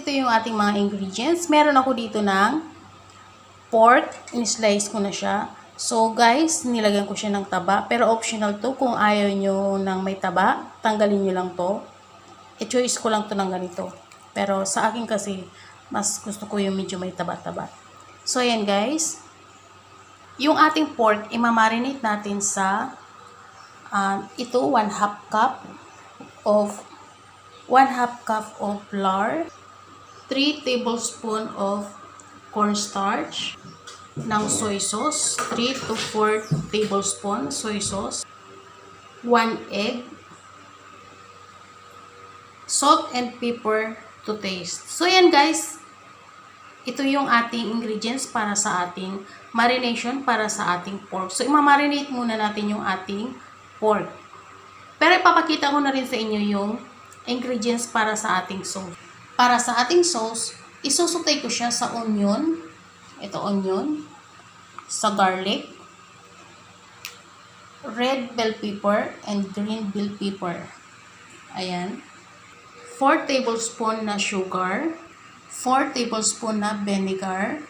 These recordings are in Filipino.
ito yung ating mga ingredients. Meron ako dito ng pork. In-slice ko na siya. So, guys, nilagyan ko siya ng taba. Pero optional to. Kung ayaw nyo ng may taba, tanggalin nyo lang to. I-choice ko lang to ng ganito. Pero sa akin kasi, mas gusto ko yung medyo may taba-taba. So, ayan guys. Yung ating pork, imamarinate natin sa ito, 1/2 cup of flour, 3 tablespoon of cornstarch, ng soy sauce, 3 to 4 tablespoon soy sauce, 1 egg, salt and pepper to taste. So yan guys, ito yung ating ingredients para sa ating marination para sa ating pork. So imamarinate muna natin yung ating pork. Pero ipapakita ko na rin sa inyo yung ingredients para sa ating sauce. Para sa ating sauce, isusutay ko siya sa onion. Ito onion, sa garlic, red bell pepper, and green bell pepper. Ayan. 4 tablespoon na sugar, 4 tablespoon na vinegar,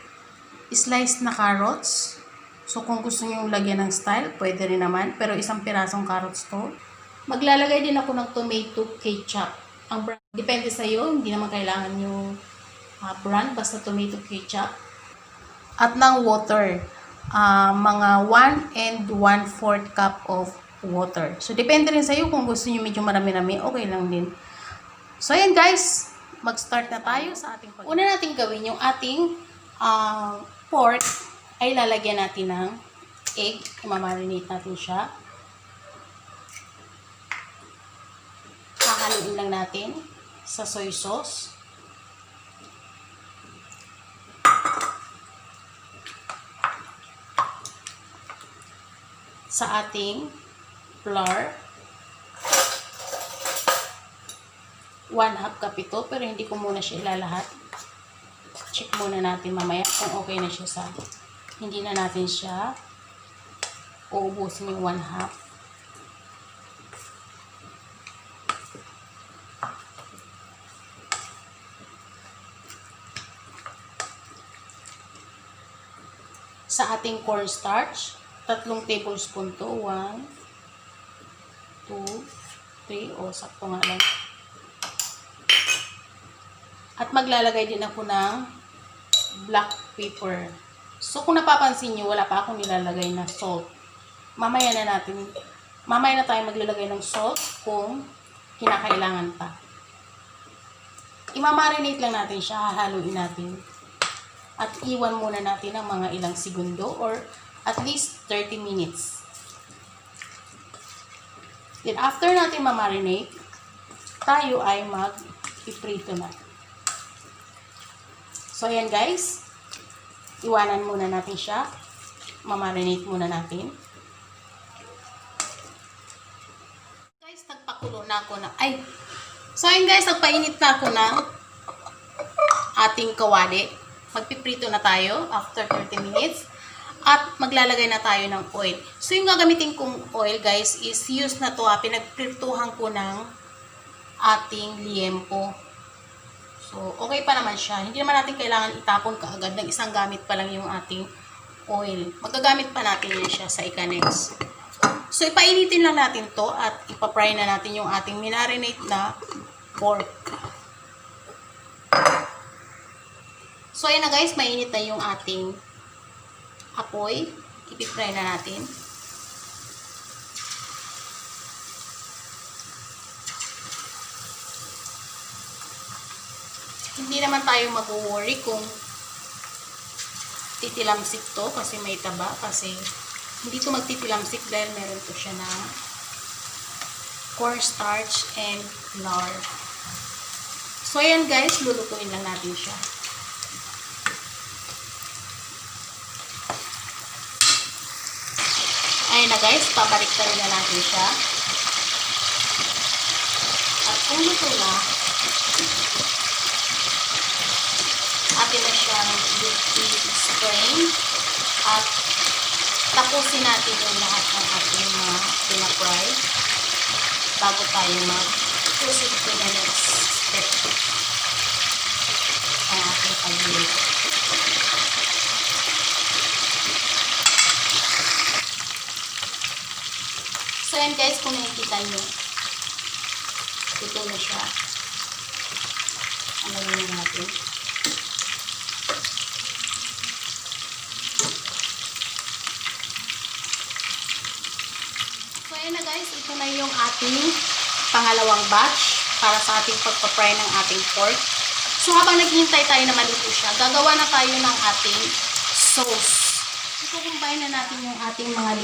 sliced na carrots. So, kung gusto nyo lagyan ng style, pwede rin naman. Pero isang pirasong carrots to. Maglalagay din ako ng tomato ketchup. Ang brand, depende sa'yo. Hindi naman kailangan yung brand, basta tomato ketchup. At ng water, mga 1 and 1/4 cup of water. So, depende rin sa'yo kung gusto nyo medyo marami-rami, okay lang din. So, ayan guys, mag-start na tayo sa ating pag-. Una natin gawin yung ating pork ay lalagyan natin ng egg. Imamarinate natin siya. Hahaluin lang natin sa soy sauce. Sa ating flour. 1/2 cup ito, pero hindi ko muna siya ilalahat. Check muna natin mamaya kung okay na siya sa. Hindi na natin siya uubusin yung 1/2. Sa ating cornstarch, 3 tablespoon to. 1, 2, 3. O, sakto nga lang. At maglalagay din ako ng black pepper. So, kung napapansin nyo, wala pa akong nilalagay na salt. Mamaya na tayo maglalagay ng salt kung kinakailangan pa. Imamarinate lang natin siya, hahaluin natin. At iwan muna natin ng mga ilang segundo or at least 30 minutes. Then, after natin mamarinate, tayo ay mag-iprito na. So, ayan guys. Iwanan muna natin siya. Mamarinate muna natin. Guys, nagpakulo na ako na. So, ayan guys, nagpainit na ako ng ating kawali. Magpiprito na tayo after 30 minutes. At maglalagay na tayo ng oil. So, yung gagamitin kong oil, guys, is used na to. Pinagprituhan ko ng ating liempo. So, okay pa naman siya. Hindi naman natin kailangan itapon kaagad. Ng isang gamit pa lang yung ating oil. Magagamit pa natin yun siya sa ika-next. So, ipainitin lang natin to at ipapry na natin yung ating minarinate na pork. So, ayan na guys. Mainit na yung ating apoy, ipipry na natin. Hindi naman tayo mag-worry kung titilamsik to kasi may taba, kasi hindi to magtitilamsik dahil meron to siya na cornstarch and flour. So ayan guys, lulutuin lang natin siya. Ayan na guys, pabaliktarin na natin siya. At kung luto na, atin na siyang i-strain at tapusin natin yung lahat ng ating mga pinapry bago tayo mag-proceed to the next step. ayan guys, kung nakikita nyo, ito na siya. Ang gawin natin. So ayan na guys, ito na yung ating pangalawang batch para sa ating pagpa-fry ng ating pork. So habang naghihintay tayo na maluto siya, gagawa na tayo ng ating sauce. I-combine na natin yung ating mga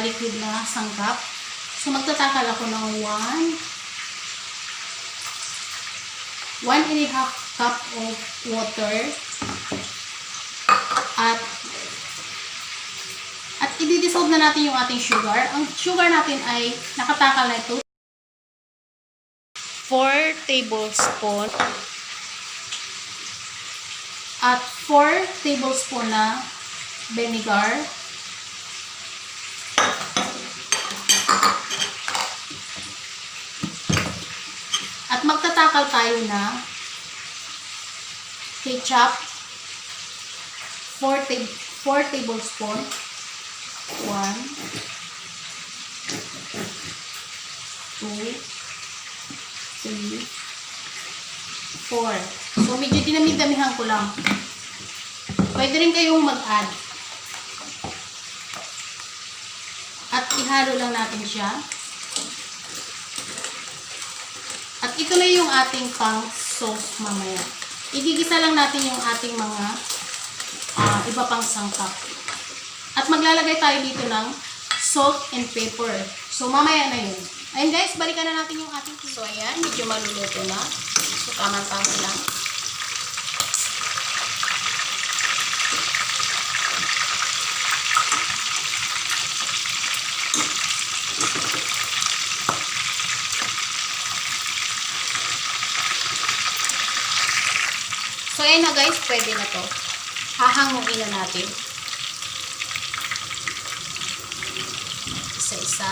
liquid na sangkap. So magtatakal ako ng 1.5 cup of water at i-dissolve na natin yung ating sugar. Ang sugar natin ay nakatakal na ito. 4 tablespoon at 4 tablespoon na venigar. At magtatakal tayo na catsup 4 tablespoon. 1 2 3 4. So medyo dinami-damihan ko lang. Pwede rin kayong mag-add. At ihalo lang natin siya. At ito na yung ating pang sauce mamaya. Igigisa lang natin yung ating mga iba pang sangkap. At maglalagay tayo dito ng salt and pepper. So mamaya na yun. Ayun guys, balikan na natin yung ating. So ayan, medyo maluluto na. So tama-tama lang. So ayan na guys, pwede na to. Hahanguin na natin. Isa-isa.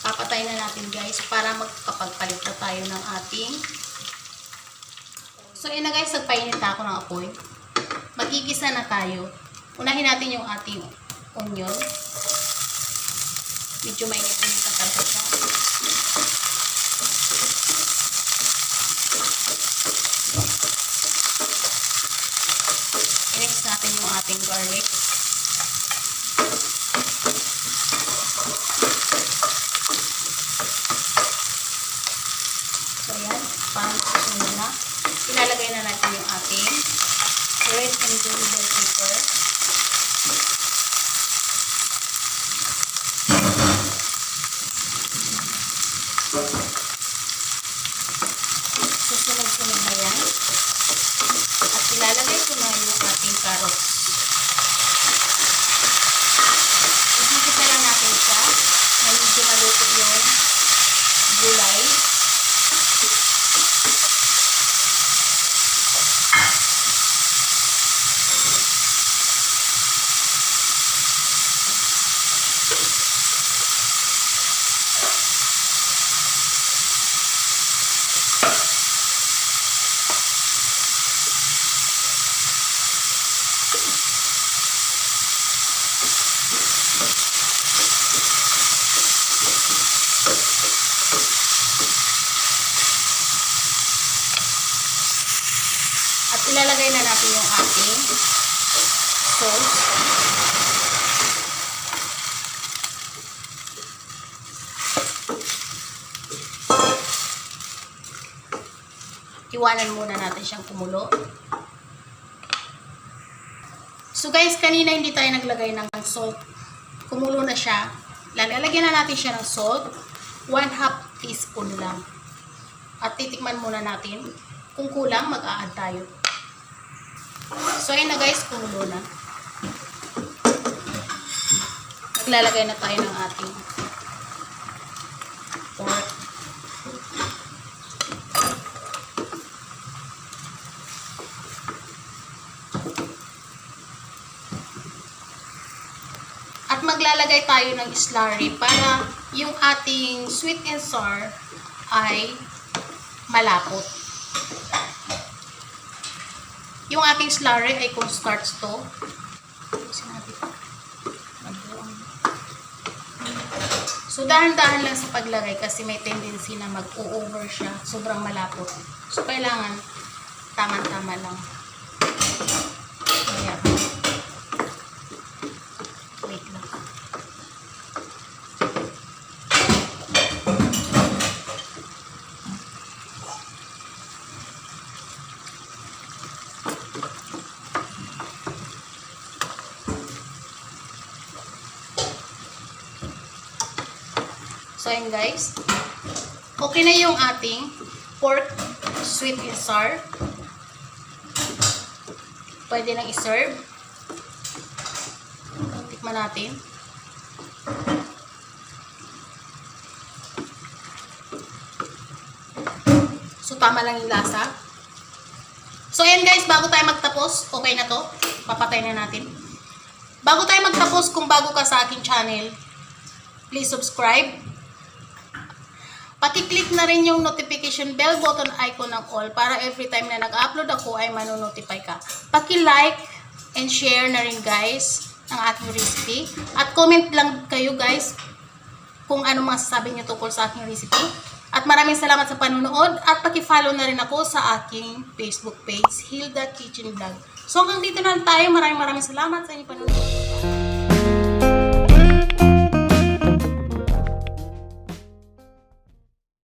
Papatayin na natin guys para magkapagpalit na tayo ng ating. So yun na guys, nagpainit na ako ng apoy. Magigisa na tayo. Unahin natin yung ating onion. Medyo mainit-init na talaga siya. Next natin yung ating garlic. Ilalagay na natin yung ating red and green bell pepper. Susunod-sunod na yan. At ilalagay ko na yung ating carrots. Igigisa lang natin siya na medyo maluto yung gulay. At ilalagay na natin yung ating sauce. Iwanan muna natin siyang kumulo. So guys, kanina hindi tayo naglagay ng salt. Kumulo na siya. Lalagyan na natin siya ng salt. 1/2 teaspoon lang. At titikman muna natin. Kung kulang, mag-a-add tayo. So ayun na guys, kumulo na. Maglalagay na tayo ng ating pork. maglalagay tayo ng slurry para yung ating sweet and sour ay malapot. Yung ating slurry ay cornstarch to. So, dahan-dahan lang sa paglagay kasi may tendency na mag-o-over siya. Sobrang malapot. So, kailangan tama-tama lang. Ayan. Wait lang. So, ayan guys. Okay na yung ating pork sweet and sour. Pwede nang i-serve. Tikman natin. So, tama lang yung lasa. So, ayan guys, bago tayo magtapos, okay na to. Papatay na natin. Bago tayo magtapos, kung bago ka sa aking channel, please subscribe. Paki-click na rin yung notification bell button icon ng all para every time na nag-upload ako ay manonotify ka. Paki-like and share na rin guys ang aking recipe. At comment lang kayo guys kung ano masasabi niyo tungkol sa aking recipe. At maraming salamat sa panonood at paki-follow na rin ako sa aking Facebook page, Hilda Kitchen Vlog. So hanggang dito na lang tayo. Maraming salamat sa inyong panonood.